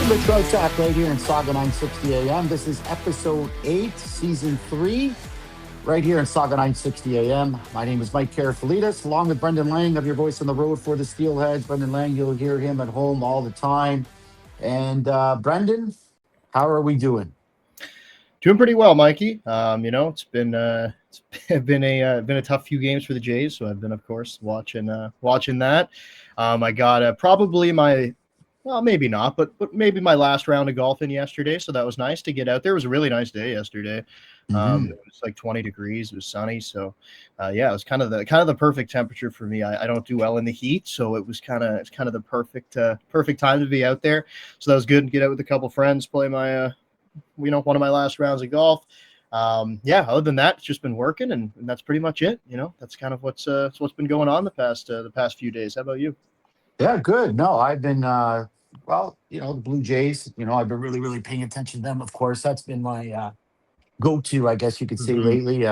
the Trout Talk right here in Saga 960 AM. This is episode 8, season 3, right here in Saga 960 AM. My name is Mike Karafilidis, along with Brendan Lang. I'm your voice on the road for the Steelheads. Brendan Lang, you'll hear him at home all the time. And Brendan, how are we doing? Doing pretty well, Mikey. It's been a tough few games for the Jays, so I've been, of course, watching that. I got probably my, well, maybe not, but maybe my last round of golf in yesterday, so that was nice to get out there. It was a really nice day yesterday. It was like 20 degrees. It was sunny, so it was kind of the perfect temperature for me. I don't do well in the heat, so it's kind of the perfect time to be out there. So that was good. Get out with a couple friends, play my one of my last rounds of golf. Other than that, it's just been working, and that's pretty much it. That's kind of what's been going on the past few days. How about you? Yeah, good. No, I've been, the Blue Jays, I've been really, really paying attention to them. Of course, that's been my go-to, I guess you could say, Mhm. lately.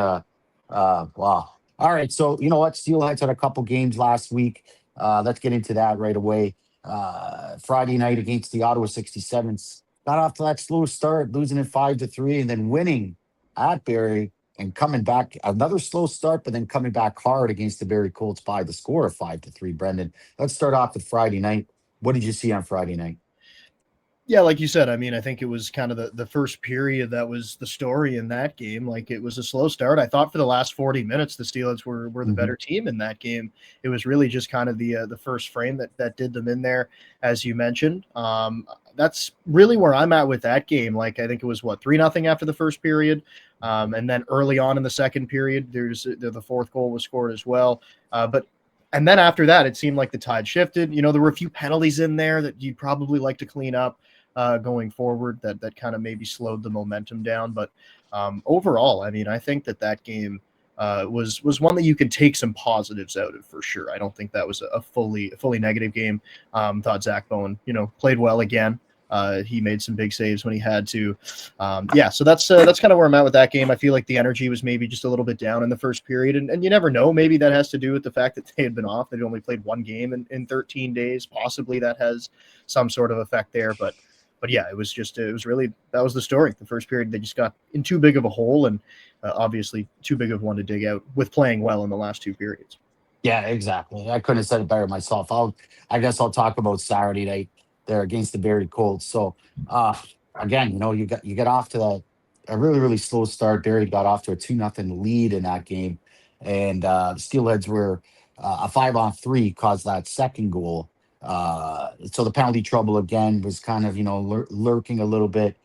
Wow. All right, so you know what? Steelheads had a couple games last week. Let's get into that right away. Friday night against the Ottawa 67s. Got off to that slow start, losing it 5-3, and then winning at Barrie and coming back another slow start, but then coming back hard against the Barrie Colts by the score of 5-3. Brendan, let's start off with Friday night. What did you see on Friday night? Yeah, like you said, I mean, I think it was kind of the first period that was the story in that game. Like, it was a slow start. I thought for the last 40 minutes, the Steelers were the Hmm. better team in that game. It was really just kind of the first frame that did them in there, as you mentioned. That's really where I'm at with that game. Like, I think it was 3-0 after the first period. And then early on in the second period, the fourth goal was scored as well. And then after that, it seemed like the tide shifted. There were a few penalties in there that you'd probably like to clean up going forward that kind of maybe slowed the momentum down. But overall, I mean, I think that game was one that you could take some positives out of for sure. I don't think that was a fully negative game. Thought Zach Bowen, played well again. He made some big saves when he had to. So that's kind of where I'm at with that game. I feel like the energy was maybe just a little bit down in the first period, and you never know. Maybe that has to do with the fact that they had been off. They'd only played one game in 13 days. Possibly that has some sort of effect there, but yeah, it was really, that was the story. The first period, they just got in too big of a hole, and obviously too big of one to dig out with playing well in the last two periods. Yeah, exactly. I couldn't have said it better myself. I guess I'll talk about Saturday night there against the Barrie Colts. So, uh, again, you get off to a really, really slow start. Barrie got off to a 2-0 lead in that game, and the Steelheads were a 5-on-3 caused that second goal. So the penalty trouble again was kind of lurking a little bit.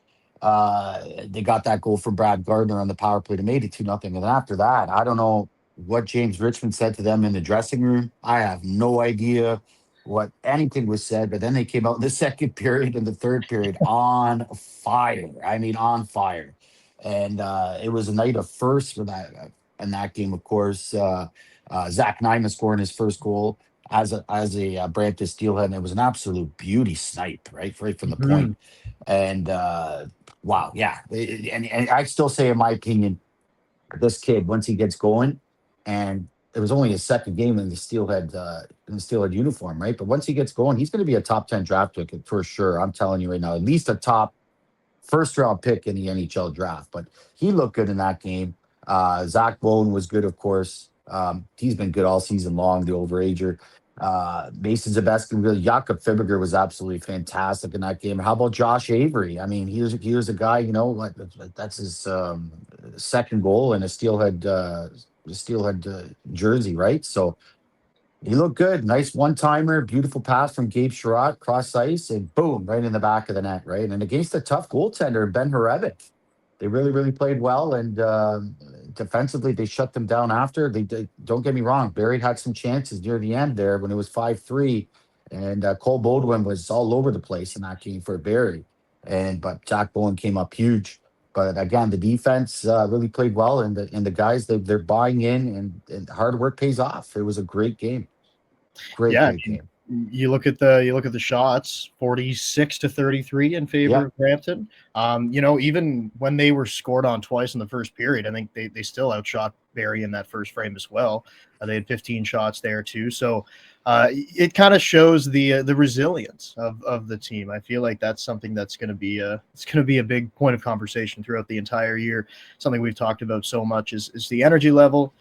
They got that goal from Brad Gardner on the power play to made it 2-0, and then after that, I don't know what James Richmond said to them in the dressing room. I have no idea what anything was said, but then they came out in the second period and the third period on fire. I mean, on fire. And it was a night of firsts for that in that game, of course. Zach Nyman scoring his first goal as a Brampton Steelhead, and it was an absolute beauty snipe, right from the point. Mhm. And wow, yeah. And I still say, in my opinion, this kid, once he gets going, and it was only his second game in the Steelhead uniform, right? But once he gets going, he's going to be a top 10 draft pick for sure. I'm telling you right now, at least a top first round pick in the NHL draft. But he looked good in that game. Zach Bowden was good, of course. He's been good all season long, the overager. Mason Zebeskin, really, Jakob Fibiger was absolutely fantastic in that game. How about Josh Avery? I mean, he was a guy, like that's his second goal in a Steelhead jersey, right? So he looked good. Nice one timer, beautiful pass from Gabe Sherratt, cross ice, and boom, right in the back of the net, right? And against a tough goaltender, Ben Horevic, they really, really played well. And defensively, they shut them down after. Don't get me wrong, Barry had some chances near the end there when it was 5-3. And Cole Bodwin was all over the place in that game for Barry. But Jack Bowen came up huge. But again, the defense really played well, and the guys they're buying in, and hard work pays off. It was a great game. Great, Yeah, I great mean, game. you look at the shots, 46-33 in favor Yeah. of Brampton. Even when they were scored on twice in the first period, I think they still outshot Barrie in that first frame as well. They had 15 shots there too. So it kind of shows the resilience of the team. I feel like that's something that's going to be a big point of conversation throughout the entire year. Something we've talked about so much is the energy level.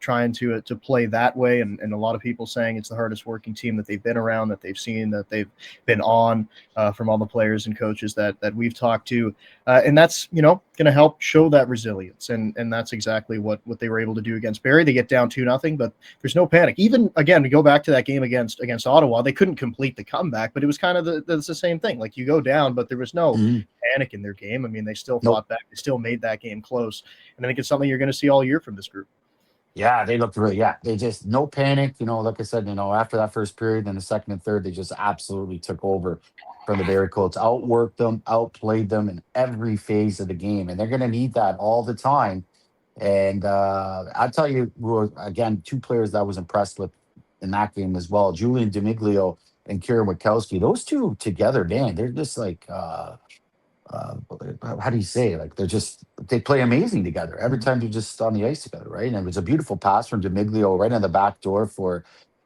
Trying to play that way, and a lot of people saying it's the hardest working team that they've been around, that they've seen, that they've been on, from all the players and coaches that we've talked to, and that's going to help show that resilience, and that's exactly what they were able to do against Barrie. They get down 2-0, but there's no panic. Even again, to go back to that game against Ottawa, they couldn't complete the comeback, but it was kind of the same thing. Like, you go down, but there was no panic in their game. I mean, they still fought back. They still made that game close, and I think it's something you're going to see all year from this group. Yeah, they looked really. Yeah, they just no panic. Like I said, after that first period, then the second and third, they just absolutely took over from the Barrie Colts, outworked them, outplayed them in every phase of the game, and they're going to need that all the time. And I'll tell you, again, two players that I was impressed with in that game as well, Julian Demiglio and Kieran Witkowski. Those two together, man, they're just like uh, how do you say it? Like, they play amazing together every time they're just on the ice together, right? And it was a beautiful pass from Demiglio right on the back door for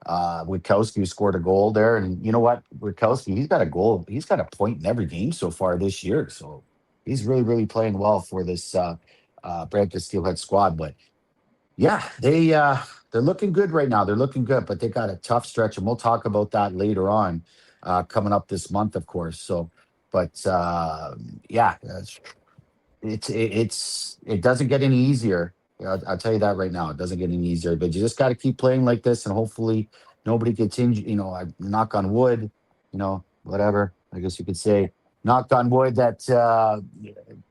Witkowski, who scored a goal there. And you know what, Witkowski, he's got a goal, he's got a point in every game so far this year, so he's really, really playing well for this Brampton Steelhead squad. But yeah, they're looking good right now. They're looking good, but they got a tough stretch, and we'll talk about that later on, coming up this month, of course. So, but yeah, it doesn't get any easier. I'll tell you that right now. It doesn't get any easier, but you just got to keep playing like this, and hopefully nobody gets injured. I knock on wood. Whatever. I guess you could say, knock on wood, that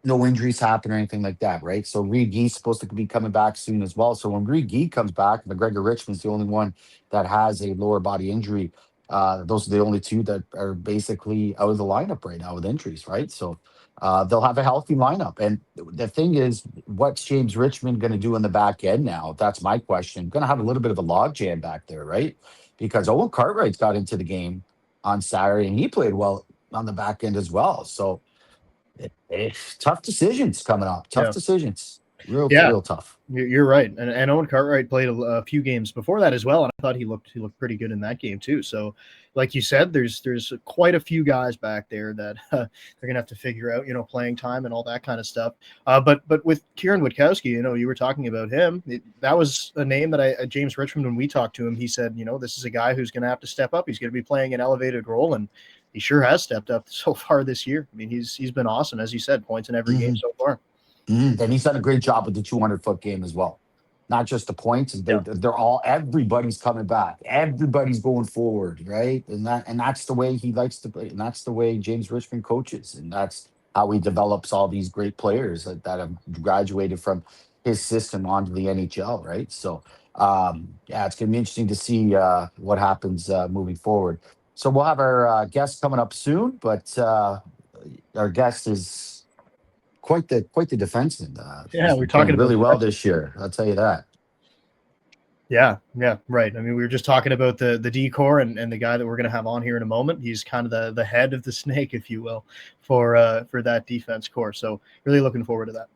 no injuries happen or anything like that, right? So Reed Gee's supposed to be coming back soon as well. So when Reed Gee comes back, McGregor Richmond's the only one that has a lower body injury. Those are the only two that are basically out of the lineup right now with injuries, right? So they'll have a healthy lineup. And the thing is, what's James Richmond going to do in the back end now? That's my question. Going to have a little bit of a logjam back there, right? Because Owen Cartwright's got into the game on Saturday, and he played well on the back end as well. So tough decisions coming up. Tough decisions. Real tough. You're right, and Owen Cartwright played a few games before that as well, and I thought he looked pretty good in that game too. So, like you said, there's quite a few guys back there that they're gonna have to figure out, playing time and all that kind of stuff. But with Kieran Witkowski, you were talking about him. That was a name that James Richmond, when we talked to him, he said, this is a guy who's gonna have to step up. He's gonna be playing an elevated role, and he sure has stepped up so far this year. I mean, he's been awesome, as you said, points in every game so far. And he's done a great job with the 200-foot game as well. Not just the points. Everybody's coming back. Everybody's going forward, right? And that's the way he likes to play. And that's the way James Richmond coaches. And that's how he develops all these great players that have graduated from his system onto the NHL, right? So, yeah, it's going to be interesting to see what happens moving forward. So we'll have our guest coming up soon, but our guest is quite the defenseman. We're talking really well this year. I'll tell you that. Yeah, right. I mean, we were just talking about the D-corps and the guy that we're going to have on here in a moment. He's kind of the head of the snake, if you will, for that defense core. So really looking forward to that.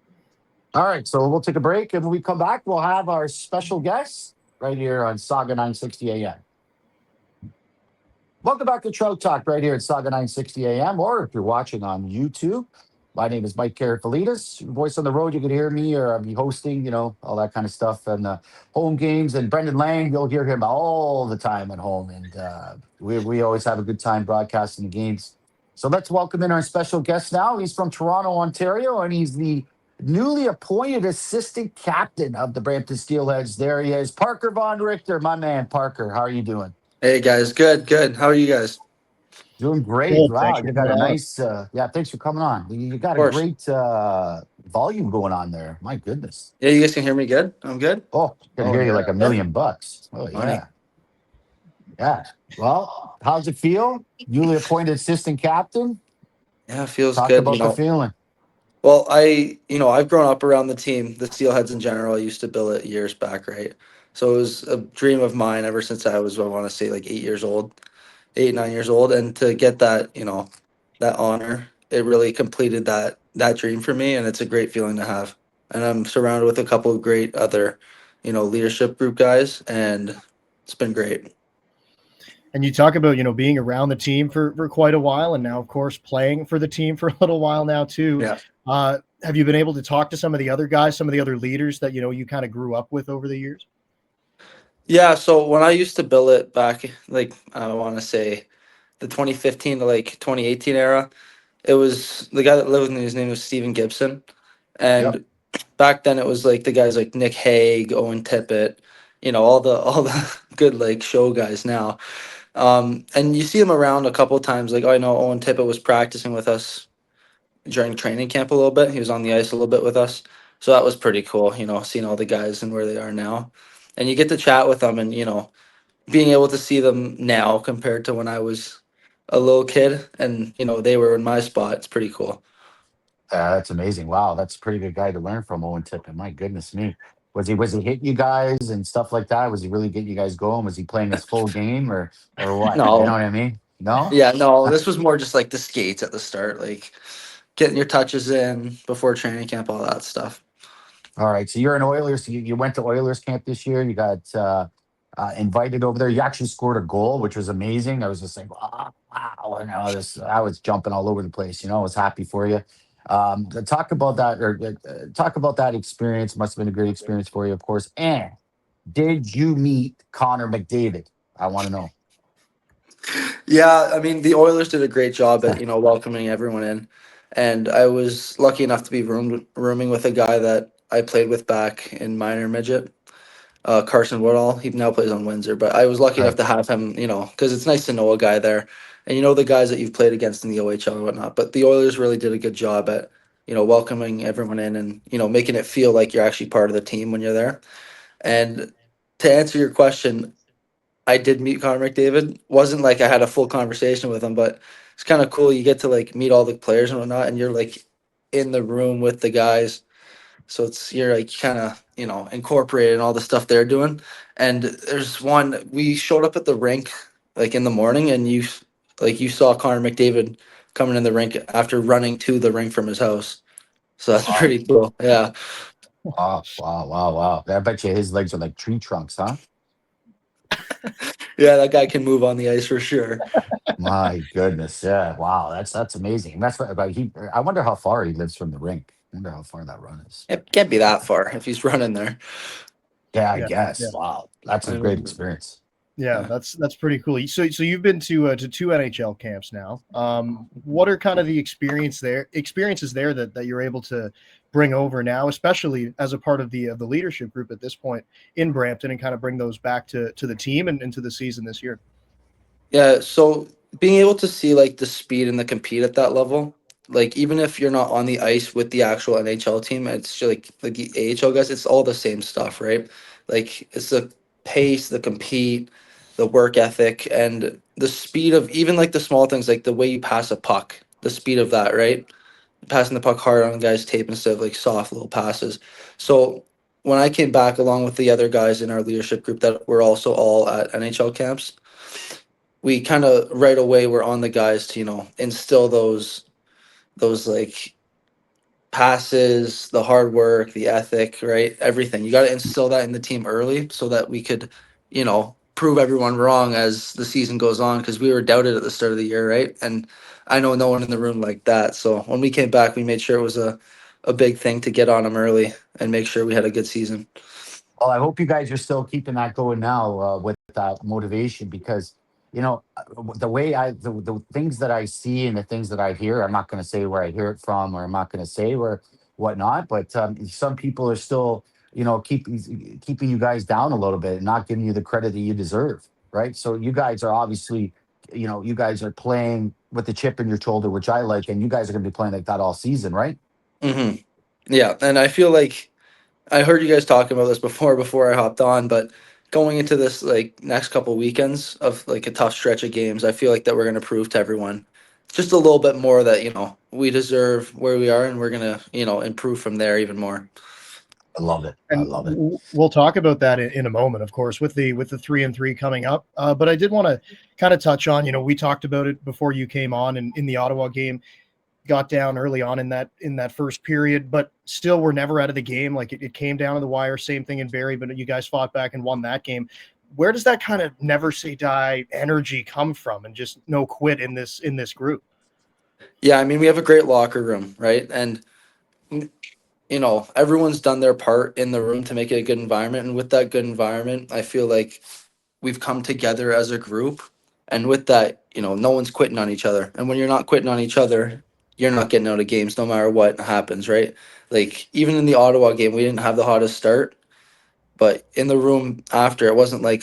All right, so we'll take a break, and when we come back, we'll have our special guest right here on Saga 960 AM. Welcome back to Trout Talk right here at Saga 960 AM, or if you're watching on YouTube. My name is Mike Karafilidis. Voice on the road, you can hear me, or I'll be hosting, all that kind of stuff, and home games. And Brendan Lang, you'll hear him all the time at home. And we always have a good time broadcasting the games. So let's welcome in our special guest now. He's from Toronto, Ontario, and he's the newly appointed assistant captain of the Brampton Steelheads. There he is, Parker Von Richter, my man. Parker, how are you doing? Hey, guys. Good. How are you guys? Doing great. Good, wow, thanks you for got a coming on. nice, thanks for coming on. You got Of a course. great volume going on there. My goodness. Yeah, you guys can hear me good? I'm good? Oh, gonna hear you like $1 million bucks. Oh, yeah. right. Yeah. Well, how's it feel? Newly appointed assistant captain? Yeah, it feels Talk good. about the feeling. Well, I've grown up around the team, the Steelheads in general. I used to bill it years back, right? So it was a dream of mine ever since I was, I want to say, like 9 years old. And to get that, that honor, it really completed that dream for me. And it's a great feeling to have. And I'm surrounded with a couple of great other, leadership group guys. And it's been great. And you talk about, being around the team for quite a while, and now, of course, playing for the team for a little while now too. Yeah. Have you been able to talk to some of the other guys, some of the other leaders that, you kind of grew up with over the years? Yeah, so when I used to bill it back, like I want to say the 2015 to like 2018 era, it was the guy that lived with me. His name was Steven Gibson, Yep. and back then it was like the guys like Nick Hague, Owen Tippett, all the good like show guys now. And you see him around a couple of times. Like, I know Owen Tippett was practicing with us during training camp a little bit. He was on the ice a little bit with us, so that was pretty cool. Seeing all the guys and where they are now, and you get to chat with them, and being able to see them now compared to when I was a little kid, and they were in my spot. It's pretty cool. That's amazing. Wow, that's a pretty good guy to learn from, Owen Tippin. My goodness me. Was he hitting you guys and stuff like that? Was he really getting you guys going? Was he playing his full game or what? You know No, what I mean? No? yeah, no, this was more just like the skates at the start, like getting your touches in before training camp, all that stuff. All right. So you're an Oilers. You went to Oilers camp this year. You got invited over there. You actually scored a goal, which was amazing. I was just like, wow, wow. And I was jumping all over the place. I was happy for you. Talk about that, or talk about that experience. Must have been a great experience for you, of course. And did you meet Connor McDavid? I want to know. Yeah, I mean the Oilers did a great job at welcoming everyone in, and I was lucky enough to be rooming with a guy that I played with back in minor midget, Carson Woodall. He now plays on Windsor, but I was lucky enough Right. to have him, because it's nice to know a guy there, and the guys that you've played against in the OHL and whatnot. But the Oilers really did a good job at welcoming everyone in, and making it feel like you're actually part of the team when you're there. And to answer your question, I did meet Connor McDavid. Wasn't like I had a full conversation with him, but it's kind of cool. You get to like meet all the players and whatnot, and you're like in the room with the guys. So you're like kind of incorporating all the stuff they're doing. And there's one we showed up at the rink like in the morning, and you saw Connor McDavid coming in the rink after running to the rink from his house. So that's Wow. pretty cool. Yeah, Wow. Wow. Wow. Wow. I bet you his legs are like tree trunks, huh? yeah, that guy can move on the ice for sure. My goodness. Yeah. Wow. That's amazing. That's what about he. I wonder how far he lives from the rink. I wonder how far that run is. It can't be that far if he's running there. Yeah, I Yeah, yeah, guess. Wow, that's a I great mean, experience. yeah. yeah. That's pretty cool. So you've been to two NHL camps now. What are kind of the experiences there that you're able to bring over now, especially as a part of the leadership group at this point in Brampton, and kind of bring those back to the team and into the season this year? Yeah, so being able to see like the speed and the compete at that level, like even if you're not on the ice with the actual NHL team, it's just like the AHL guys, it's all the same stuff, right? Like it's the pace, the compete, the work ethic, and the speed of even like the small things, like the way you pass a puck, the speed of that, right? Passing the puck hard on a guy's tape instead of like soft little passes. So when I came back along with the other guys in our leadership group that were also all at NHL camps, we kind of right away were on the guys to instill those like passes, the hard work, the ethic, right? Everything. You got to instill that in the team early so that we could prove everyone wrong as the season goes on, because we were doubted at the start of the year, right? And I know no one in the room like that, so when we came back we made sure it was a big thing to get on them early and make sure we had a good season. Well, I hope you guys are still keeping that going now with that motivation because the way the things that I see and the things that I hear. I'm not going to say where I hear it from, or I'm not going to say where whatnot. But some people are still keeping you guys down a little bit and not giving you the credit that you deserve. Right. So you guys are obviously you guys are playing with the chip in your shoulder, which I like, and you guys are going to be playing like that all season, right? hmm Yeah, and I feel like I heard you guys talking about this before I hopped on, but going into this like next couple weekends of like a tough stretch of games, I feel like that we're gonna prove to everyone just a little bit more that we deserve where we are, and we're gonna improve from there even more. I love it. I And love it. we'll talk about that in a moment, of course, with the 3-3 coming up. But I did want to kind of touch on, we talked about it before you came on, and in the Ottawa game, got down early on in that first period, but still we're never out of the game. Like it came down to the wire. Same thing in Barrie, but you guys fought back and won that game. where does that kind of never say die energy come from, and just no quit in this group? Yeah, I mean, we have a great locker room, right? And everyone's done their part in the room to make it a good environment. And with that good environment, I feel like we've come together as a group. And with that, no one's quitting on each other. And when you're not quitting on each other, you're not getting out of games no matter what happens, right? Like, even in the Ottawa game, we didn't have the hottest start, but in the room after, it wasn't like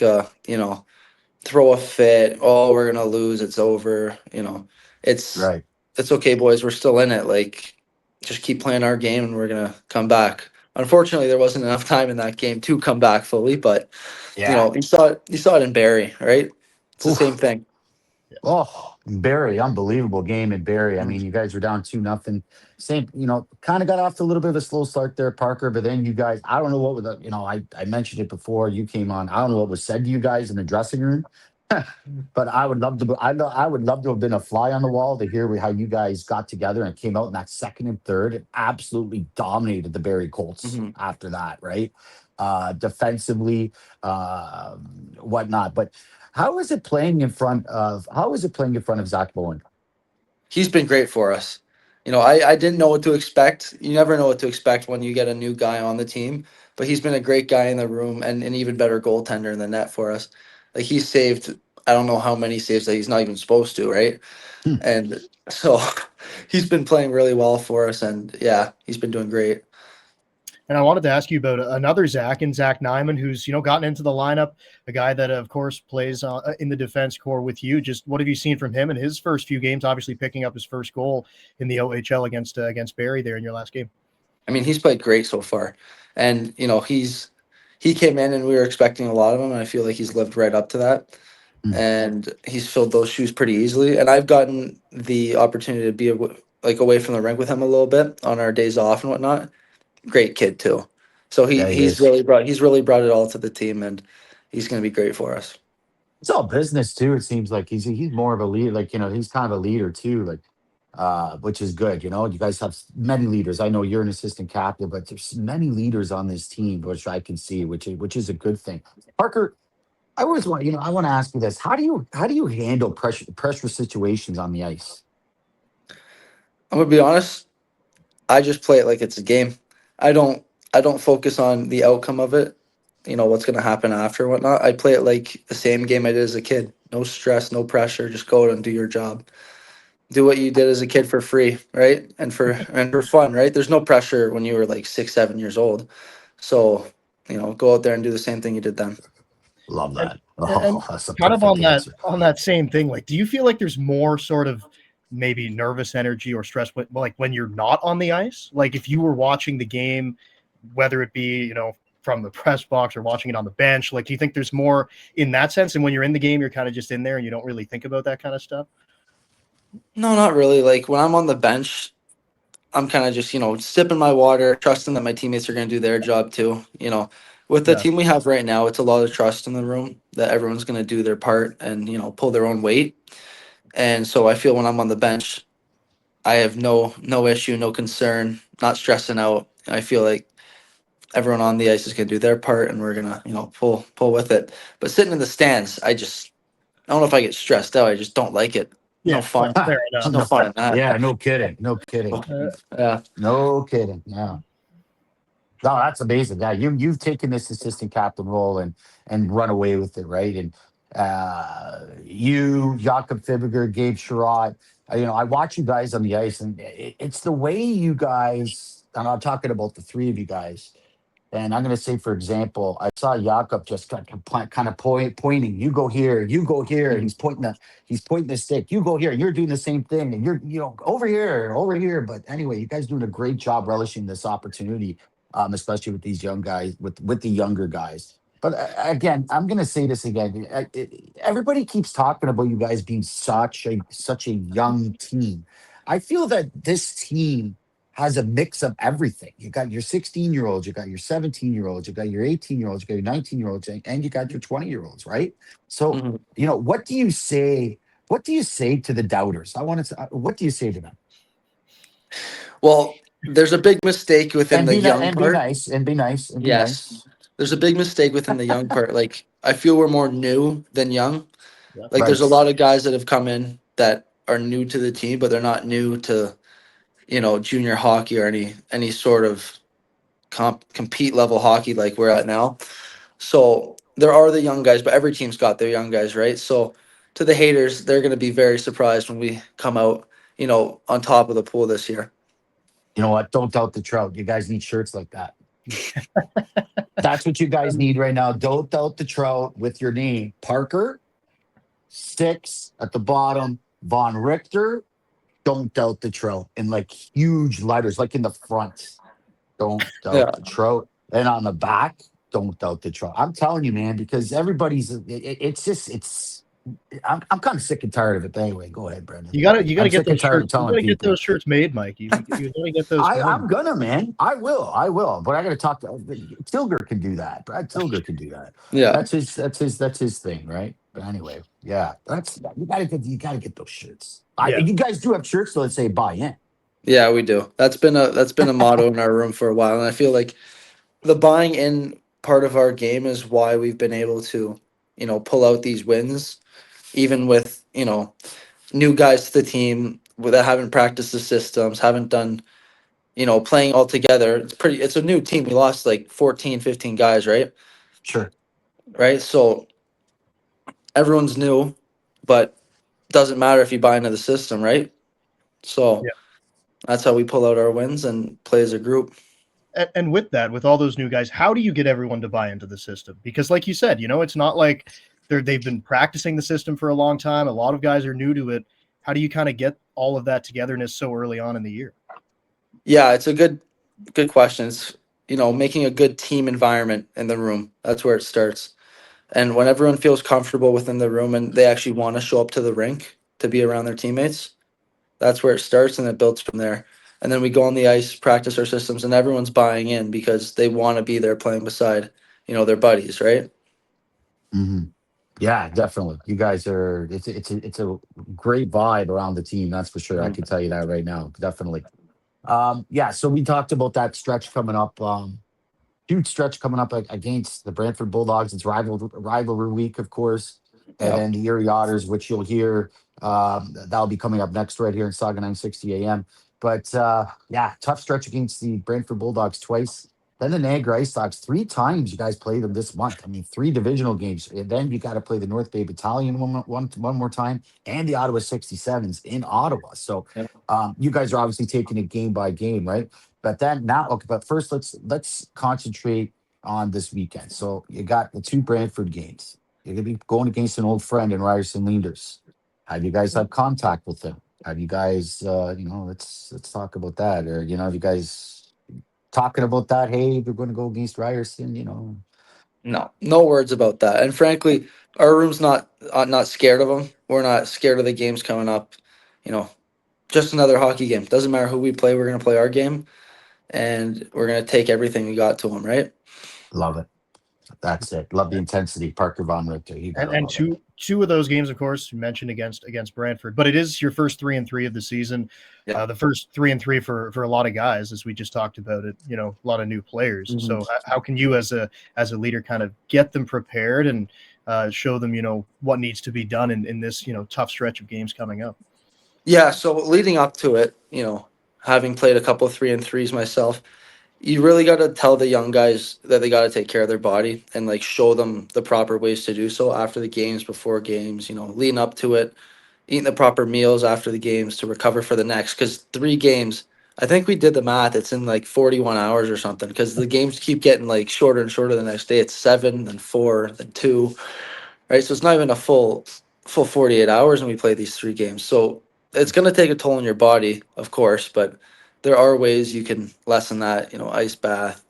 throw a fit, oh, we're gonna lose, it's over. It's Right. it's okay, boys, we're still in it. Like, just keep playing our game and we're gonna come back. Unfortunately, there wasn't enough time in that game to come back fully, but Yeah. you saw it in Barry, right? It's the same Oof. thing. Oh, Barry, unbelievable game in Barry. I Mhm. mean, you guys were down 2-0. Same, kind of got off to a little bit of a slow start there, Parker. But then you guys, I don't know what was, I mentioned it before you came on. I don't know what was said to you guys in the dressing room, but I would love to. I would love to have been a fly on the wall to hear how you guys got together and came out in that second and third and absolutely dominated the Barry Colts Mhm. after that, right? Defensively, whatnot, but. How is it playing in front of Zach Bowen? He's been great for us. I didn't know what to expect. You never know what to expect when you get a new guy on the team, but he's been a great guy in the room and an even better goaltender in the net for us. Like, he's saved, I don't know how many saves that he's not even supposed to, right? Hmm. And so he's been playing really well for us, and yeah, he's been doing great. And I wanted to ask you about another Zach, and Zach Nyman, who's gotten into the lineup, a guy that of course plays in the defense core with you. Just what have you seen from him in his first few games? Obviously, picking up his first goal in the OHL against Barry there in your last game. I mean, he's played great so far, and he came in and we were expecting a lot of him, and I feel like he's lived right up to that. Hmm. And he's filled those shoes pretty easily. And I've gotten the opportunity to be away from the rink with him a little bit on our days off and whatnot. Great kid too. So Yeah, he he's is. really brought it all to the team, and he's going to be great for us. It's all business too. It seems like he's more of a leader. Like he's kind of a leader too. Like, which is good. You guys have many leaders. I know you're an assistant captain, but there's many leaders on this team, which I can see, which is a good thing. Parker, I always want I want to ask you this: how do you handle pressure situations on the ice? I'm gonna be honest. I just play it like it's a game. I don't I don't focus on the outcome of it. What's going to happen after and whatnot. I play it like the same game I did as a kid. No stress, no pressure. Just go out and do your job. Do what you did as a kid for free, right? And for fun, right? There's no pressure when you were like 6, 7 years old. So, go out there and do the same thing you did then. Love And that. and Oh, that's a kind of perfect answer. on that same thing, like, do you feel like there's more sort of maybe nervous energy or stress when you're not on the ice? Like, if you were watching the game, whether it be from the press box or watching it on the bench, like, do you think there's more in that sense? And when you're in the game, you're kind of just in there and you don't really think about that kind of stuff. No, not really. Like, when I'm on the bench, I'm kind of just, sipping my water, trusting that my teammates are going to do their job too. With the Yeah. team we have right now, it's a lot of trust in the room that everyone's going to do their part and, pull their own weight. And so I feel when I'm on the bench, I have no issue, no concern, not stressing out. I feel like everyone on the ice is going to do their part and we're going to, pull with it. But sitting in the stands, I don't know if I get stressed out. I just don't like it. No Yeah, fun. fair There's enough. no fun in Yeah, that. no kidding. No kidding. Yeah. No kidding. Yeah. No, that's amazing. Yeah, you've taken this assistant captain role and run away with it, right? And you, Jakob Fibiger, Gabe Sherrod, I watch you guys on the ice, and it's the way you guys. And I'm talking about the three of you guys. And I'm going to say, for example, I saw Jakob just kind of pointing. You go here. You go here. And Mhm. he's pointing the stick. You go here. You're doing the same thing, and you're over here, over here. But anyway, you guys doing a great job relishing this opportunity, especially with these young guys, with the younger guys. But again, I'm going to say this again. Everybody keeps talking about you guys being such a young team. I feel that this team has a mix of everything. You got your 16-year-olds, you got your 17-year-olds, you got your 18-year-olds, you got your 19-year-olds, and you got your 20-year-olds, right? So, Mhm. what do you say? What do you say to the doubters? I want to. What do you say to them? Well, there's a big mistake within And the be ni- young and be part. nice, and be nice, and be Yes. nice. there's a big mistake within the young part. Like I feel we're more new than young. Yeah. Like Right. there's a lot of guys that have come in that are new to the team, but they're not new to, junior hockey or any sort of compete level hockey like we're at now. So there are the young guys, but every team's got their young guys, right? So to the haters, they're going to be very surprised when we come out, on top of the pool this year. You know what? Don't doubt the Trout. You guys need shirts like that. That's what you guys need right now. Don't doubt the Trout with your name. Parker, 6 at the bottom. Von Richter, don't doubt the Trout in like huge letters, like in the front. Don't doubt Yeah. the Trout. And on the back, don't doubt the Trout. I'm telling you, man, because it's just, I'm kind of sick and tired of it. But anyway, go ahead, Brendan. You gotta I'm get sick and those tired of shirts. You telling gotta get people. those shirts made, Mike. You gotta get those I'm going. gonna, man. I will. But I got to talk to Tilger. Can do that. Brad Tilger can do that. Yeah. That's his thing, right? But anyway, yeah. That's you gotta get those shirts. Yeah. You guys do have shirts that say buy in. Yeah, we do. That's been a motto in our room for a while. And I feel like the buying in part of our game is why we've been able to, pull out these wins, even with, new guys to the team that haven't practiced the systems, haven't done, playing all together. It's a new team. We lost like 14, 15 guys, right? Sure. Right. So everyone's new, but doesn't matter if you buy into the system, right? So Yeah. that's how we pull out our wins and play as a group. And with that, with all those new guys, how do you get everyone to buy into the system? Because, like you said, it's not like they've been practicing the system for a long time. A lot of guys are new to it. How do you kind of get all of that togetherness so early on in the year? Yeah, it's a good question. It's, making a good team environment in the room. That's where it starts. And when everyone feels comfortable within the room and they actually want to show up to the rink to be around their teammates, that's where it starts and it builds from there. And then we go on the ice, practice our systems, and everyone's buying in because they want to be there playing beside, their buddies, right? Hmm. Yeah, definitely. You guys are. It's a great vibe around the team. That's for sure. I Mhm. can tell you that right now. Definitely. Yeah. So we talked about that stretch coming up. Huge stretch coming up against the Brantford Bulldogs. It's rivalry week, of course, and Yeah. then the Erie Otters, which you'll hear. That'll be coming up next right here in Saga 960 AM. But yeah, tough stretch against the Brantford Bulldogs twice. Then the Niagara Ice Dogs 3 times. You guys play them this month. I mean, 3 divisional games, and then you got to play the North Bay Battalion one more time, and the Ottawa 67s in Ottawa. So Yeah. you guys are obviously taking it game by game, right? But then now, okay. But first, let's concentrate on this weekend. So you got the 2 Brantford games. You're gonna be going against an old friend in Ryerson Leanders. Have you guys had contact with him? Have you guys, let's talk about that, or have you guys talking about that? Hey, we're going to go against Ryerson. No words about that. And frankly, our room's not scared of them. We're not scared of the games coming up. You know, just another hockey game. Doesn't matter who we play. We're gonna play our game, and we're gonna take everything we got to them. Right? Love it. That's it. Love the intensity. Parker Von Richter. You And gotta and love it. two of those games, of course, you mentioned against Brantford, but it is your first 3-3 of the season. Yeah. The first 3-3 for a lot of guys, as we just talked about it. A lot of new players. Mhm. So how can you, as a leader, kind of get them prepared and show them, what needs to be done in this tough stretch of games coming up? Yeah. So leading up to it, having played a couple of 3-3s myself, you really got to tell the young guys that they got to take care of their body and like show them the proper ways to do so after the games, before games, leading up to it, eating the proper meals after the games to recover for the next. Because 3 games, I think we did the math, it's in like 41 hours or something, because the games keep getting like shorter and shorter the next day. It's 7, then 4, then 2, right? So it's not even a full 48 hours when we play these 3 games. So it's going to take a toll on your body, of course, but there are ways you can lessen that, ice bath,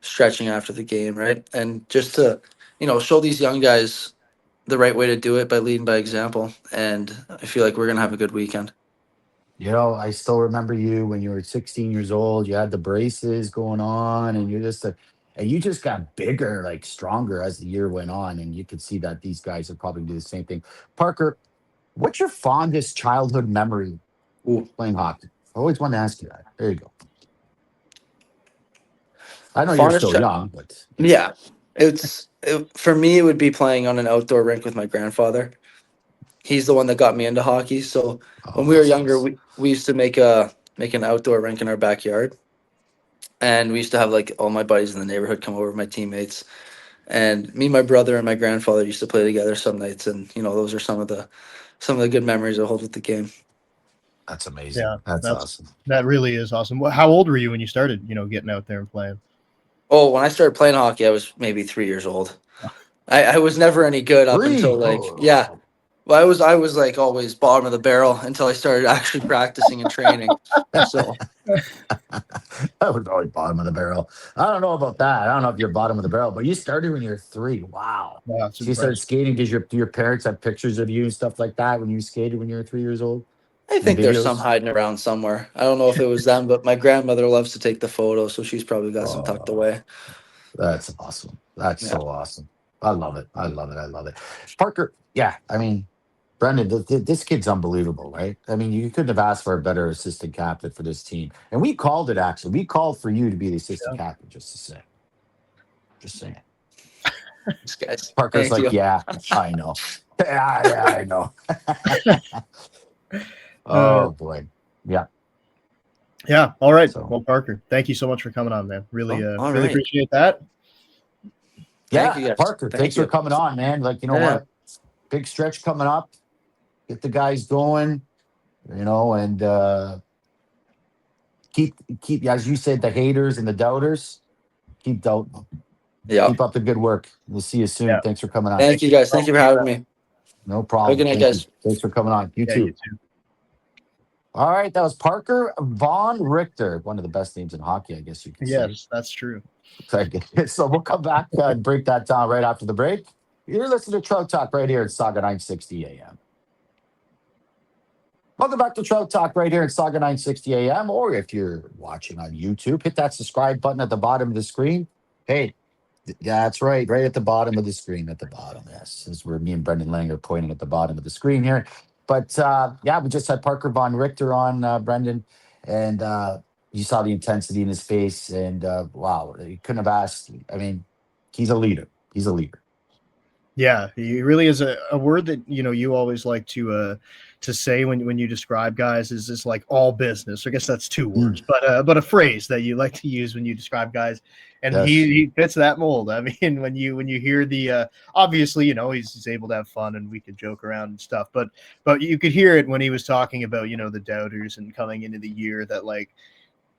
stretching after the game, right? And just to, show these young guys the right way to do it by leading by example. And I feel like we're going to have a good weekend. I still remember you when you were 16 years old. You had the braces going on, and you just got bigger, like stronger as the year went on. And you could see that these guys would probably do the same thing. Parker, what's your fondest childhood memory Ooh. playing hockey? I always wanted to ask you that. There you go. I know you're Fondest still check. young, but Yeah. For me, it would be playing on an outdoor rink with my grandfather. He's the one that got me into hockey. So when Oh, we were that's younger, awesome. we used to make an outdoor rink in our backyard, and we used to have like all my buddies in the neighborhood come over, my teammates, and me, my brother, and my grandfather used to play together some nights, and those are some of the good memories I hold with the game. That's amazing. Yeah, That's awesome. that really is awesome. How old were you when you started, getting out there and playing? Oh, when I started playing hockey, I was maybe 3 years old. I was never any good up until Three. like yeah. Oh, Well, I was like always bottom of the barrel until I started actually practicing and training. So I was always bottom of the barrel. I don't know about that. I don't know if you're bottom of the barrel, but you started when you were 3. Wow. Wow, it's So you started impressive. skating. Did your parents have pictures of you and stuff like that when you skated when you were 3 years old I and think there's some videos? hiding around somewhere. I don't know if it was them, but my grandmother loves to take the photos, so she's probably got some tucked Oh, away. that's awesome. That's Yeah. so awesome. I love it. I love it. I love it. Parker, yeah. I mean, Brendan, this kid's unbelievable, right? I mean, you couldn't have asked for a better assistant captain for this team. And we called it, actually. We called for you to be the assistant Yeah. captain, just to say. Just saying. Thanks, guys. Parker's Thank like, you. yeah, I know. Yeah, I know. Uh, Oh, boy. Yeah. yeah. All right. So, Well, Parker, thank you so much for coming on, man. Really, Oh, all really right. appreciate that. Thank yeah, you, guys. Parker, Thank thanks for you. coming on, man. Like, you know Yeah. what? Big stretch coming up. Get the guys going, and keep, as you said, the haters and the doubters, keep doubting them. Yeah. Keep up the good work. We'll see you soon. Yeah. Thanks for coming on. Thank you, guys. Thank you for having me. No Have a problem. good night, Thank you. guys. Thanks for coming on. You Yeah, you too. too. All right. That was Parker Von Richter, one of the best names in hockey, I guess you could say. Yes, that's true. So we'll come back and break that down right after the break. You're listening to Trout Talk right here at Saga 960 AM. Welcome back to Trout Talk right here at Saga 960 AM. Or if you're watching on YouTube, hit that subscribe button at the bottom of the screen. Hey, yeah, that's right. Right at the bottom of the screen. At the bottom, yes. As me and Brendan Lang are pointing at the bottom of the screen here. But yeah, we just had Parker Von Richter on, Brendan. And you saw the intensity in his face. And wow, you couldn't have asked. I mean, he's a leader. He's a leader. Yeah, he really is a word that you always like to say when you describe guys is this like all business. I guess that's two words, but a phrase that you like to use when you describe guys, and Yes. he fits that mold. I mean, when you hear the obviously he's able to have fun and we could joke around and stuff, but you could hear it when he was talking about the doubters and coming into the year that like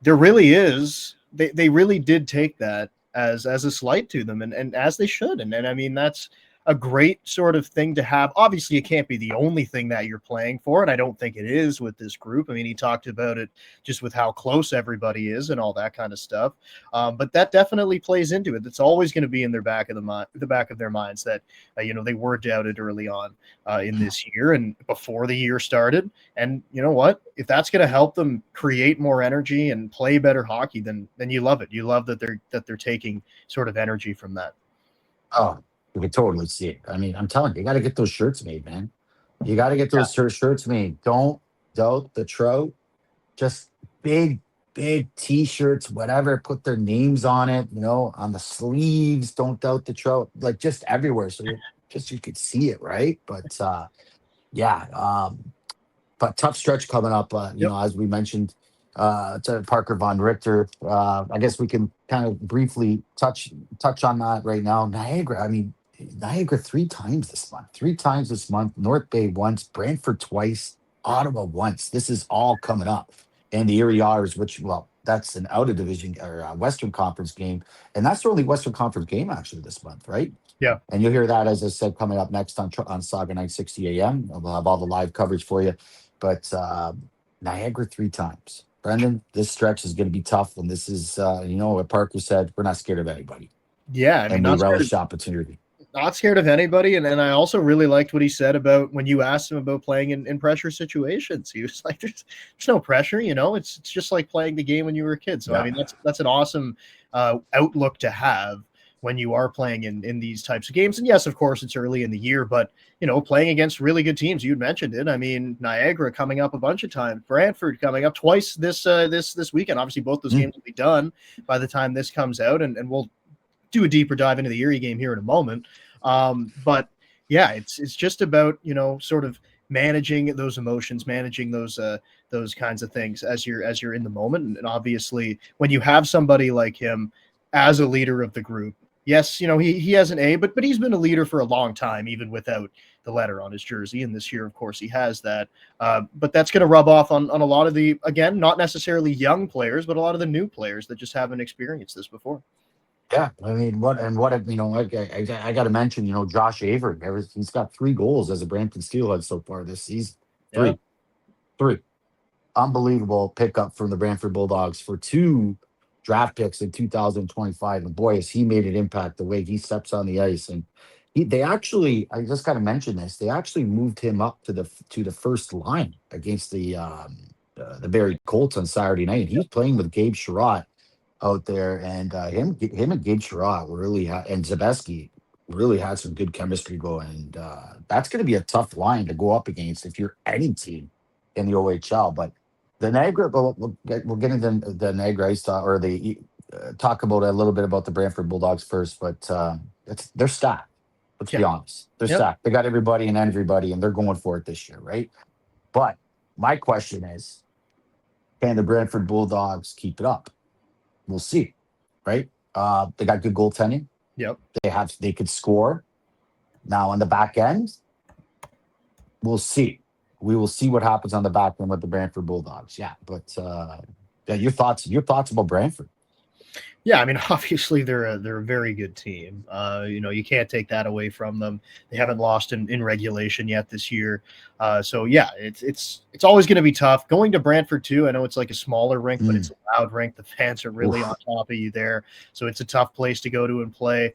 there really is they really did take that as a slight to them and as they should and I mean that's a great sort of thing to have. Obviously, it can't be the only thing that you're playing for, and I don't think it is with this group. I mean, he talked about it just with how close everybody is and all that kind of stuff. But that definitely plays into it. It's always going to be in their back of their minds that they were doubted early on in this year and before the year started. And you know what? If that's going to help them create more energy and play better hockey, then you love it. You love that they're taking sort of energy from that. Oh, you can totally see it. I mean, I'm telling you, you got to get those shirts made, man. You got to get those shirts made. Don't doubt the Trout. Just big T-shirts, whatever. Put their names on it, on the sleeves. Don't doubt the Trout. Like just everywhere, so you could see it, right? But yeah, but tough stretch coming up. As we mentioned, to Parker Von Richter. I guess we can kind of briefly touch on that right now. Niagara. I mean, Niagara 3 times this month. 3 times this month. North Bay once. Brantford twice. Ottawa once. This is all coming up. And the Erie Otters, that's an out of division or Western Conference game, and that's the only Western Conference game actually this month, right? Yeah. And you'll hear that, as I said, coming up next on Saga 960 AM. We'll have all the live coverage for you. But Niagara 3 times. Brendan, this stretch is going to be tough. And this is, what Parker said, we're not scared of anybody. Yeah, I mean, And we relish the opportunity. Not scared of anybody. And I also really liked what he said about when you asked him about playing in pressure situations. He was like, there's no pressure, it's just like playing the game when you were a kid. So, Yeah. I mean, that's an awesome outlook to have when you are playing in these types of games. And yes, of course, it's early in the year, but, playing against really good teams, you'd mentioned it. I mean, Niagara coming up a bunch of times, Brantford coming up twice this weekend. Obviously, both those games will be done by the time this comes out, and we'll do a deeper dive into the Erie game here in a moment. But yeah, it's just about, sort of managing those emotions, managing those kinds of things as you're in the moment. And obviously, when you have somebody like him as a leader of the group, yes, he has an A, but he's been a leader for a long time, even without the letter on his jersey. And this year, of course, he has that. But that's going to rub off on a lot of the, again, not necessarily young players, but a lot of the new players that just haven't experienced this before. Yeah, I mean, I got to mention, Josh Avery. He's got 3 goals as a Brampton Steelhead so far this season. Yeah. Three. Unbelievable pickup from the Brantford Bulldogs for 2 draft picks in 2025. And boy, has he made an impact the way he steps on the ice. And they actually, I just got to mention this, they actually moved him up to the first line against the Barrie Colts on Saturday night. He was playing with Gabe Sherratt out there, and him and Gabe Sherratt really and Zabeski really had some good chemistry going. And that's going to be a tough line to go up against if you're any team in the OHL. But the Niagara, we'll get into the Niagara Ice or the talk about a little bit about the Brantford Bulldogs first. But they're stacked. Let's be honest, they're stacked. They got everybody, and they're going for it this year, right? But my question is, can the Brantford Bulldogs keep it up? We'll see, right? They got good goaltending. Yep. They could score. Now on the back end, we'll see. We will see what happens on the back end with the Brantford Bulldogs. Yeah, but your thoughts about Brantford? Yeah, I mean, obviously they're a very good team. You can't take that away from them. They haven't lost in regulation yet this year. So yeah, it's always going to be tough going to Brantford too. I know it's like a smaller rink, but it's a loud rink. The fans are really on top of you there, so it's a tough place to go to and play.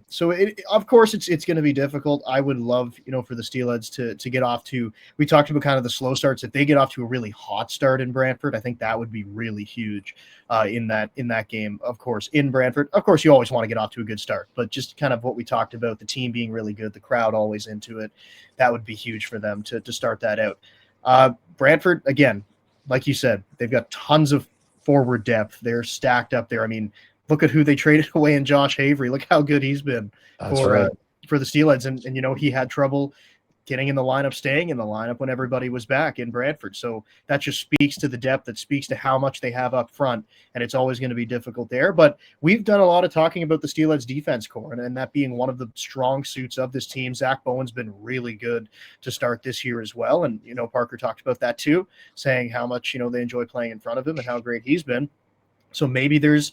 So of course it's going to be difficult. I would love, for the Steelheads to get off to. We talked about kind of the slow starts. If they get off to a really hot start in Brantford, I think that would be really huge in that game. Of course, in Brantford, of course, you always want to get off to a good start, but just kind of what we talked about, the team being really good, the crowd always into it, that would be huge for them to start that out. Brantford, again, like you said, they've got tons of forward depth. They're stacked up there. I mean, look at who they traded away in Josh Avery. Look how good he's been for the Steelheads. And he had trouble getting in the lineup, staying in the lineup when everybody was back in Brantford. So that just speaks to the depth. That speaks to how much they have up front, and it's always going to be difficult there. But we've done a lot of talking about the Steelheads defense core, and that being one of the strong suits of this team. Zach Bowen's been really good to start this year as well. And, Parker talked about that too, saying how much, they enjoy playing in front of him and how great he's been. So maybe there's,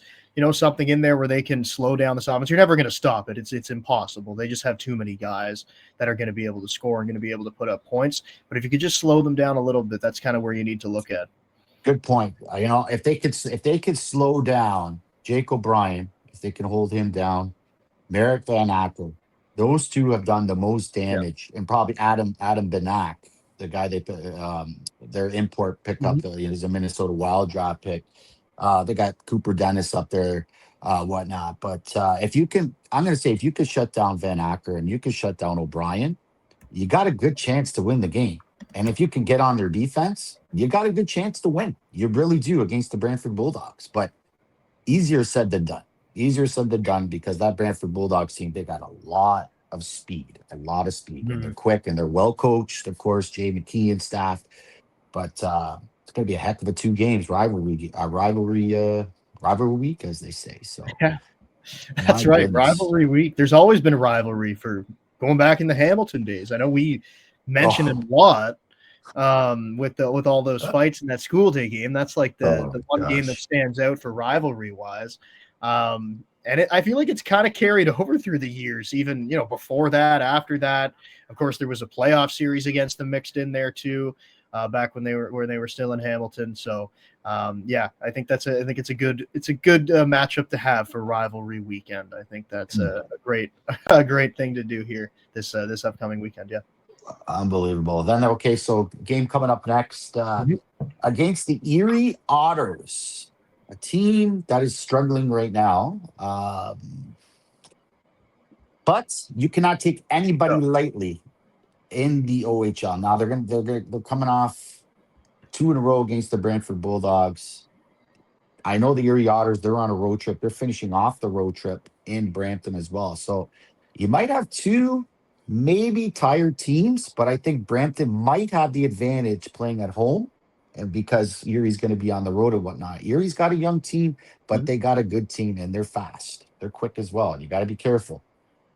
something in there where they can slow down this offense. You're never going to stop it. It's impossible. They just have too many guys that are going to be able to score and going to be able to put up points. But if you could just slow them down a little bit, that's kind of where you need to look at. Good point. If they could slow down Jake O'Brien, if they can hold him down, Merrick Van Acker, those two have done the most damage, and probably Adam Benak, the guy their import pickup, he's a Minnesota Wild draft pick. They got Cooper Dennis up there, whatnot. But if you can shut down Van Acker and you can shut down O'Brien, you got a good chance to win the game. And if you can get on their defense, you got a good chance to win. You really do against the Brantford Bulldogs. But easier said than done. Because that Brantford Bulldogs team, they got a lot of speed. And they're quick and they're well coached, of course, Jay McKee and staff. But it's going to be a heck of a 2 games rivalry week, as they say. So yeah, that's right. Goodness. Rivalry week. There's always been a rivalry for going back in the Hamilton days. I know we mentioned it a lot with all those fights in that school day game. That's like the one game that stands out for rivalry wise. And I feel like it's kind of carried over through the years, even, before that, after that. Of course, there was a playoff series against them mixed in there too, back when they were still in Hamilton. So I think it's a good matchup to have for rivalry weekend. I think that's a great thing to do here this upcoming weekend. Yeah. Unbelievable. Then, okay, so game coming up next against the Erie Otters, a team that is struggling right now. But you cannot take anybody lightly in the OHL. Now they're coming off 2 in a row against the Brantford Bulldogs. I know the Erie Otters, they're on a road trip. They're finishing off the road trip in Brampton as well. So you might have two maybe tired teams, but I think Brampton might have the advantage playing at home and because Erie's going to be on the road and whatnot. Erie's got a young team, but Mhm. they got a good team and they're fast. They're quick as well. And you got to be careful.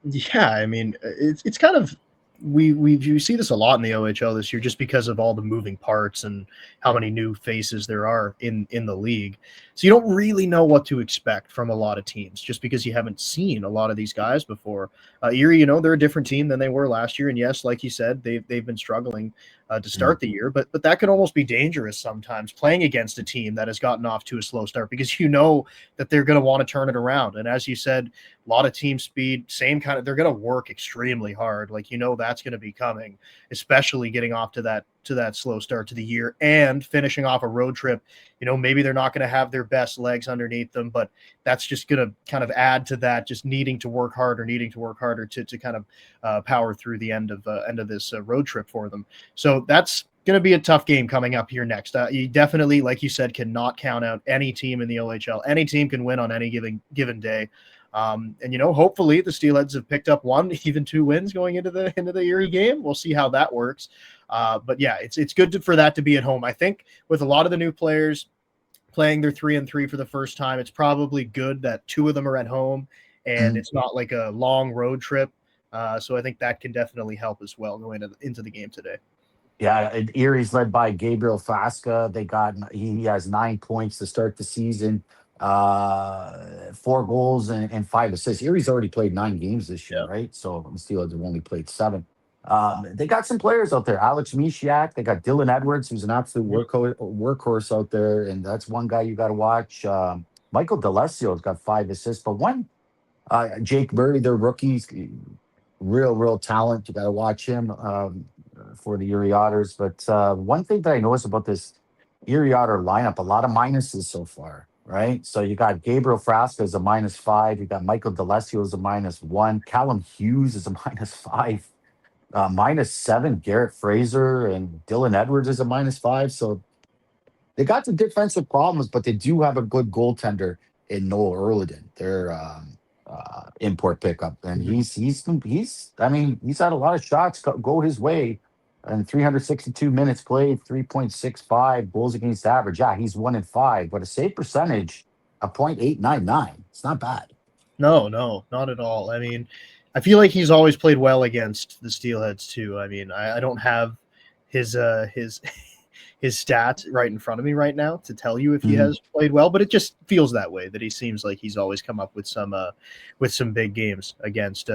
Yeah, I mean, it's kind of you see this a lot in the OHL this year, just because of all the moving parts and how many new faces there are in the league. So you don't really know what to expect from a lot of teams, just because you haven't seen a lot of these guys before. Erie, they're a different team than they were last year, and yes, like you said, they've been struggling to Mm. start the year, but that can almost be dangerous sometimes playing against a team that has gotten off to a slow start, because that they're going to want to turn it around. And as you said, a lot of team speed, same kind of, they're going to work extremely hard. Like, that's going to be coming, especially getting off to that slow start to the year and finishing off a road trip. Maybe they're not going to have their best legs underneath them, but that's just going to kind of add to that, just needing to work harder to kind of power through the end of this road trip for them. So that's going to be a tough game coming up here next. You definitely, like you said, cannot count out any team in the OHL. Any team can win on any given day. And hopefully the Steelheads have picked up one, even two wins going into the Erie game. We'll see how that works. But yeah, it's good for that to be at home. I think with a lot of the new players playing their 3-3 for the first time, it's probably good that two of them are at home and Mm. it's not like a long road trip. So I think that can definitely help as well going into the game today. Yeah, Erie's led by Gabriel Fasca. He has 9 points to start the season, 4 goals and 5 assists. Erie's already played 9 games this year, Yeah. right? So the Steelers have only played 7. They got some players out there. Alex Mishiak. They got Dylan Edwards, who's an absolute workhorse out there, and that's one guy you got to watch. Michael D'Alessio's got 5 assists, but Jake Murray, their rookies, real talent. You got to watch him for the Erie Otters. But one thing that I noticed about this Erie Otter lineup, a lot of minuses so far, right? So you got Gabriel Frasca as a -5. You got Michael D'Alessio as a -1. Callum Hughes is a -5. -7, Garrett Fraser and Dylan Edwards is a -5. So they got some defensive problems, but they do have a good goaltender in Noel Erliden, their import pickup, and Mhm. I mean, he's had a lot of shots go his way, and 362 minutes played, 3.65 goals against average. Yeah, he's 1-5, but a save percentage of .899. It's not bad. No, not at all. I mean, I feel like he's always played well against the Steelheads too. I mean, I don't have his his stats right in front of me right now to tell you if he Mhm. has played well, but it just feels that way, that he seems like he's always come up with some big games against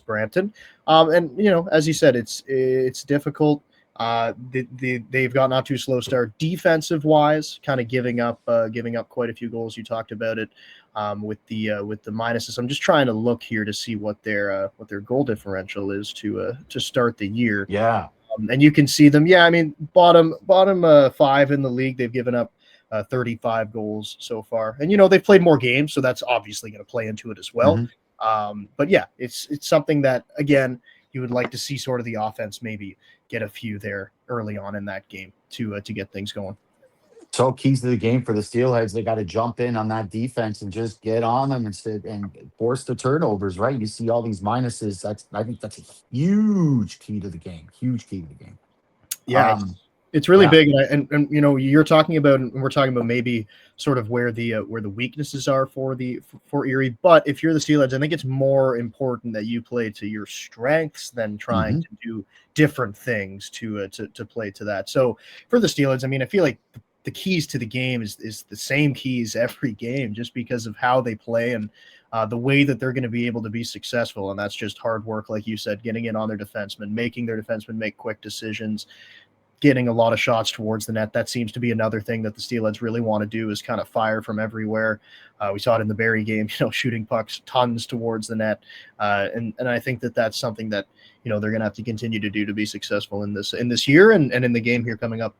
Brampton. And as you said, it's difficult. They've gotten out to a slow start defensive wise, kind of giving up quite a few goals. You talked about it with the minuses. I'm just trying to look here to see what their goal differential is to start the year. Yeah. And you can see them. Yeah, I mean, bottom 5 in the league. They've given up 35 goals so far, and they've played more games, so that's obviously going to play into it as well. Mhm. But yeah, it's something that, again, you would like to see sort of the offense maybe get a few there early on in that game to get things going. So keys to the game for the Steelheads, they got to jump in on that defense and just get on them and force the turnovers, right? You see all these minuses. I think that's a huge key to the game. Huge key to the game. Yeah, Um, it's really yeah. big, and you're talking about, and we're talking about maybe sort of where the weaknesses are for Erie. But if you're the Steelheads, I think it's more important that you play to your strengths than trying Mhm. to do different things to play to that. So for the Steelheads, I mean, I feel like the keys to the game is the same keys every game, just because of how they play and the way that they're going to be able to be successful. And that's just hard work, like you said, getting in on their defensemen, making their defensemen make quick decisions, getting a lot of shots towards the net. That seems to be another thing that the Steelheads really want to do, is kind of fire from everywhere. We saw it in the Barrie game, shooting pucks tons towards the net. And I think that that's something that, they're going to have to continue to do to be successful in this year and in the game here coming up.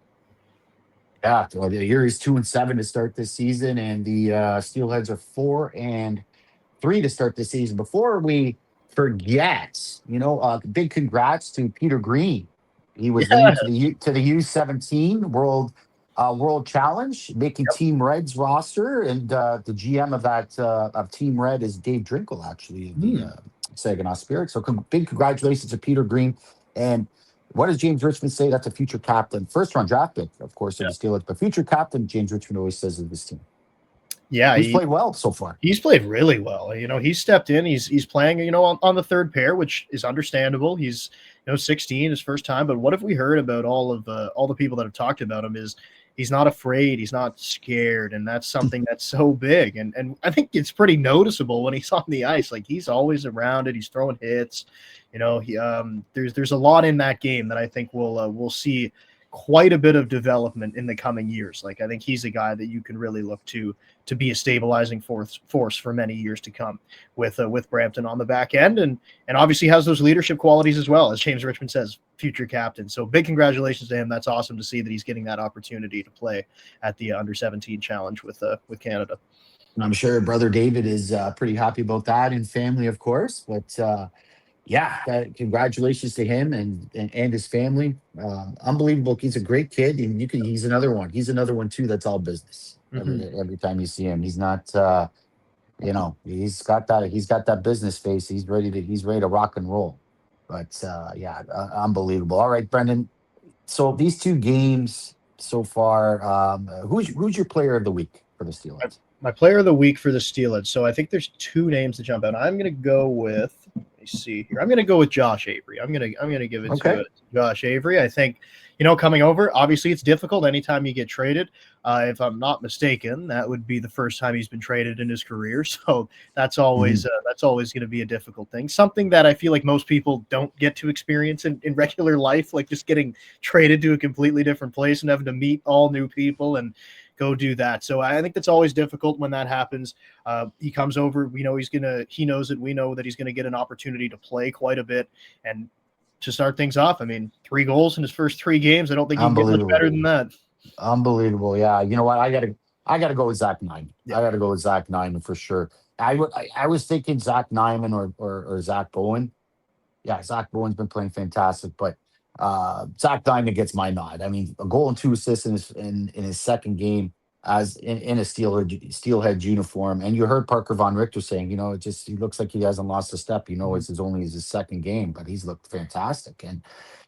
Yeah. Well, the Erie's 2-7 to start this season, and the Steelheads are 4-3 to start this season. Before we forget, big congrats to Peter Green. He was Yeah. named to the U17 World World Challenge, making Team Red's roster, and the GM of that of Team Red is Dave Drinkle, actually, of the Saginaw Spirit. So big congratulations to Peter Green. And what does James Richmond say? That's a future captain, first round draft pick, of course, of the Steelers, but future captain. James Richmond always says of this team. Yeah, he's played well so far. He's played really well. You know, he's stepped in. He's playing, you know, on the third pair, which is understandable. He's, you know, 16, his first time. But what have we heard about all the people that have talked about him is he's not afraid, he's not scared, and that's something that's so big. And I think it's pretty noticeable when he's on the ice. Like, he's always around it. He's throwing hits. You know, he there's a lot in that game that I think we'll see quite a bit of development in the coming years. Like, I think he's a guy that you can really look to be a stabilizing force for many years to come with Brampton on the back end, and obviously has those leadership qualities as well, as James Richmond says, future captain. So big congratulations to him. That's awesome to see that he's getting that opportunity to play at the under-17 challenge with Canada. And I'm sure brother David is pretty happy about that, and family, of course. But congratulations to him and his family. Unbelievable. He's a great kid, and he's another one. He's another one too. That's all business. Every time you see him, he's not. He's got that business face. He's ready to rock and roll. But unbelievable. All right, Brendan. So these two games so far, who's your player of the week for the Steelheads? My player of the week for the Steelheads. So I think there's two names to jump out. I'm going to go with. Let me see here. I'm going to go with Josh Avery. I'm going to give it to Josh Avery. I think, coming over, obviously it's difficult anytime you get traded. If I'm not mistaken, that would be the first time he's been traded in his career. So that's always going to be a difficult thing. Something that I feel like most people don't get to experience in regular life, like just getting traded to a completely different place and having to meet all new people and go do that. So I think that's always difficult when that happens. He comes over, he knows it. We know that he's going to get an opportunity to play quite a bit and to start things off. I mean, 3 goals in his first 3 games. I don't think he can get much better than that. Unbelievable. Yeah. You know what? I gotta go with Zach Nyman. Yeah. I gotta go with Zach Nyman for sure. I was thinking Zach Nyman or Zach Bowen. Yeah, Zach Bowen's been playing fantastic, but Zach Nyman gets my nod. I mean, a goal and 2 assists in his second game as in a Steelhead uniform. And you heard Parker Von Richter saying, he looks like he hasn't lost a step. It's only his second game, but he's looked fantastic. And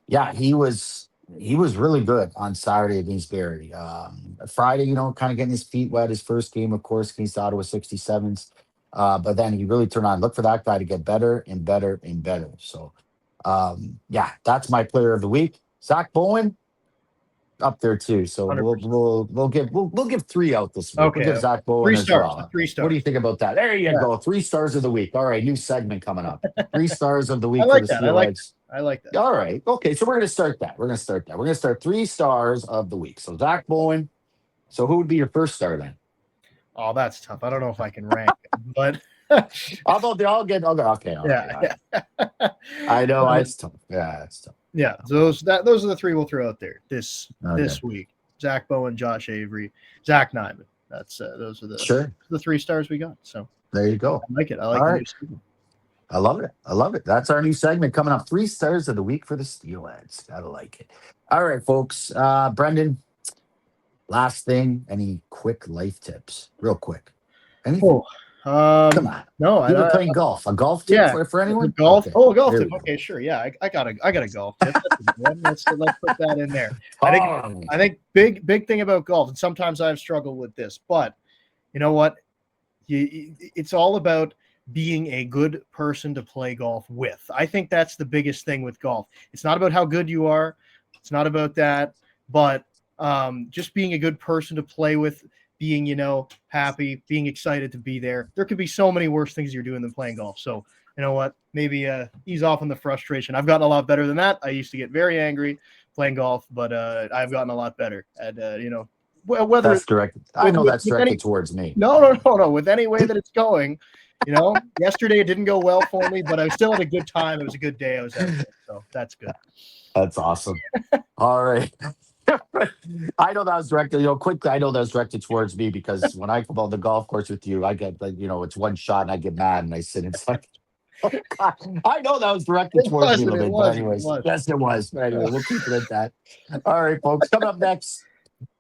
yeah, he was really good on Saturday against Barrie. Friday, kind of getting his feet wet. His first game, of course, against Ottawa 67s. But then he really turned on. Look for that guy to get better and better and better. So, that's my player of the week. Zach Bowen up there too. So 100%. we'll give 3 out this week. Okay. We'll give Zach Bowen 3 as stars. well. 3 stars. What do you think about that? There you go. 3 stars of the week. All right, new segment coming up. 3 stars of the week for the Steelheads. I like that. All right. Okay, so we're gonna start that. We're gonna start 3 stars of the week. So Zach Bowen. So who would be your first star then? Oh, that's tough. I don't know if I can rank it, but although they all get okay. Yeah. I know it's tough. Yeah, it's tough. Yeah, those are the 3 we'll throw out there this week. Zach Bowen, Josh Avery, Zach Nyman. That's those are the 3 stars we got. So there you go. I like it. I like the new segment. I love it. That's our new segment coming up. 3 stars of the week for the Steelheads. Gotta like it. All right, folks. Brendan, last thing, any quick life tips? Real quick. Anything? Come on. No, you were playing golf. A golf tip for anyone? Golf. Okay. Oh, a golf tip. Okay, sure. Yeah, I got a golf tip. Let's put that in there. I think big thing about golf, and sometimes I've struggled with this, but you know what? It's all about being a good person to play golf with. I think that's the biggest thing with golf. It's not about how good you are. It's not about that, but just being a good person to play with, being, happy, being excited to be there. There could be so many worse things you're doing than playing golf. So, you know what? Maybe ease off on the frustration. I've gotten a lot better than that. I used to get very angry playing golf, but I've gotten a lot better at, whether that's directed. I know that's directed towards me. No. With any way that it's going, yesterday it didn't go well for me, but I still had a good time. It was a good day. I was out there, so that's good. That's awesome. All right. I know that was directed, quickly. I know that was directed towards me because when I come on the golf course with you, I get it's one shot and I get mad and I sit inside. Oh, God. I know that was directed towards me a little bit, but anyways, yes, it was. Anyway, we'll keep it at that. All right, folks. Coming up next,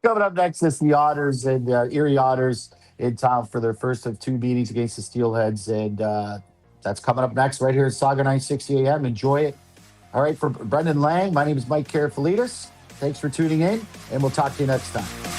Coming up next is the Otters and Erie Otters in town for their first of 2 meetings against the Steelheads. And that's coming up next right here at Saga 960 AM. Enjoy it. All right, for Brendan Lang, my name is Mike Karafilidis. Thanks for tuning in, and we'll talk to you next time.